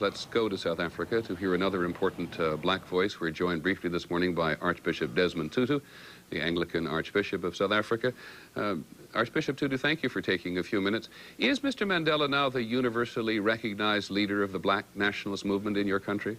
Let's go to South Africa to hear another important black voice. We're joined briefly this morning by Archbishop Desmond TuTu, the Anglican Archbishop of South Africa. Archbishop TuTu, thank you for taking a few minutes. Is Mr. Mandela now the universally recognized leader of the black nationalist movement in your country?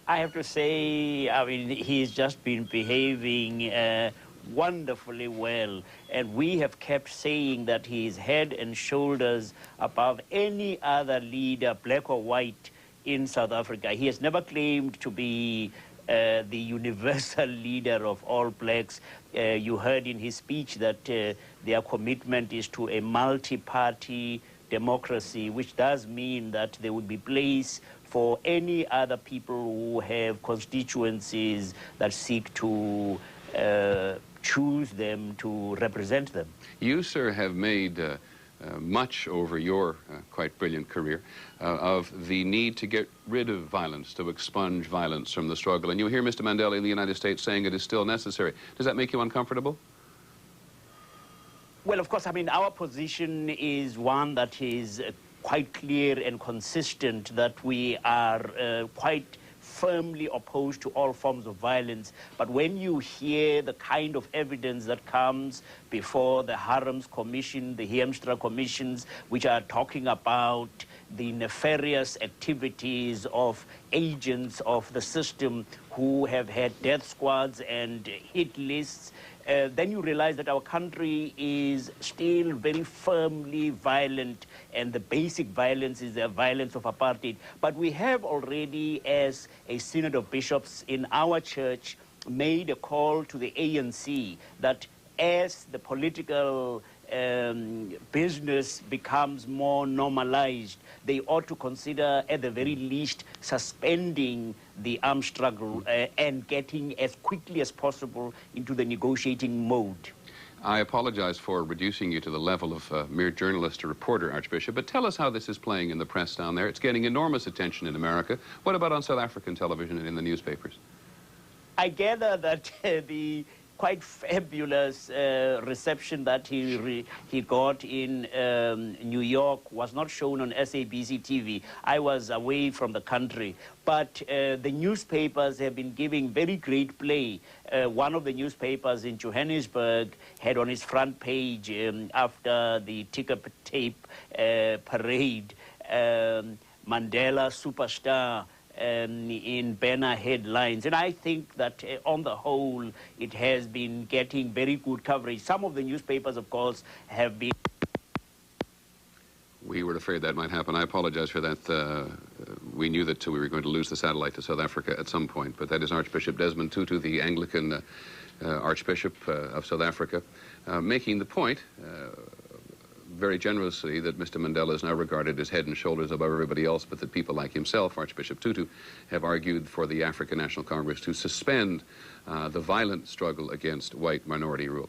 I have to say, I mean, he's just been behaving wonderfully well, and we have kept saying that he is head and shoulders above any other leader, black or white, in South Africa. He has never claimed to be the universal leader of all blacks. You heard in his speech that their commitment is to a multi-party democracy, which does mean that there would be place for any other people who have constituencies that seek to choose them to represent them. You, sir, have made much over your quite brilliant career of the need to get rid of violence, to expunge violence from the struggle. And you hear Mr. Mandela in the United States saying it is still necessary. Does that make you uncomfortable? Well, of course, I mean, our position is one that is quite clear and consistent, that we are quite firmly opposed to all forms of violence. But when you hear the kind of evidence that comes before the Harams Commission, the Heemstra Commissions, which are talking about the nefarious activities of agents of the system who have had death squads and hit lists, then you realize that our country is still very firmly violent, and the basic violence is the violence of apartheid. But we have already, as a synod of bishops in our church, made a call to the ANC that as the political business becomes more normalized, they ought to consider, at the very least, suspending the armed struggle and getting as quickly as possible into the negotiating mode. I apologize for reducing you to the level of a mere journalist or reporter, Archbishop, but tell us how this is playing in the press down there. It's getting enormous attention in America. What about on South African television and in the newspapers? I gather that the quite fabulous reception that he got in New York was not shown on SABC TV. I was away from the country, but the newspapers have been giving very great play. One of the newspapers in Johannesburg had on its front page after the ticker tape parade, Mandela superstar, in banner headlines. And I think that on the whole, it has been getting very good coverage. Some of the newspapers, of course, have been... We were afraid that might happen. I apologize for that. We knew that we were going to lose the satellite to South Africa at some point, but that is Archbishop Desmond TuTu, the Anglican Archbishop of South Africa, making the point very generously that Mr. Mandela is now regarded as head and shoulders above everybody else, but that people like himself, Archbishop TuTu, have argued for the African National Congress to suspend the violent struggle against white minority rule.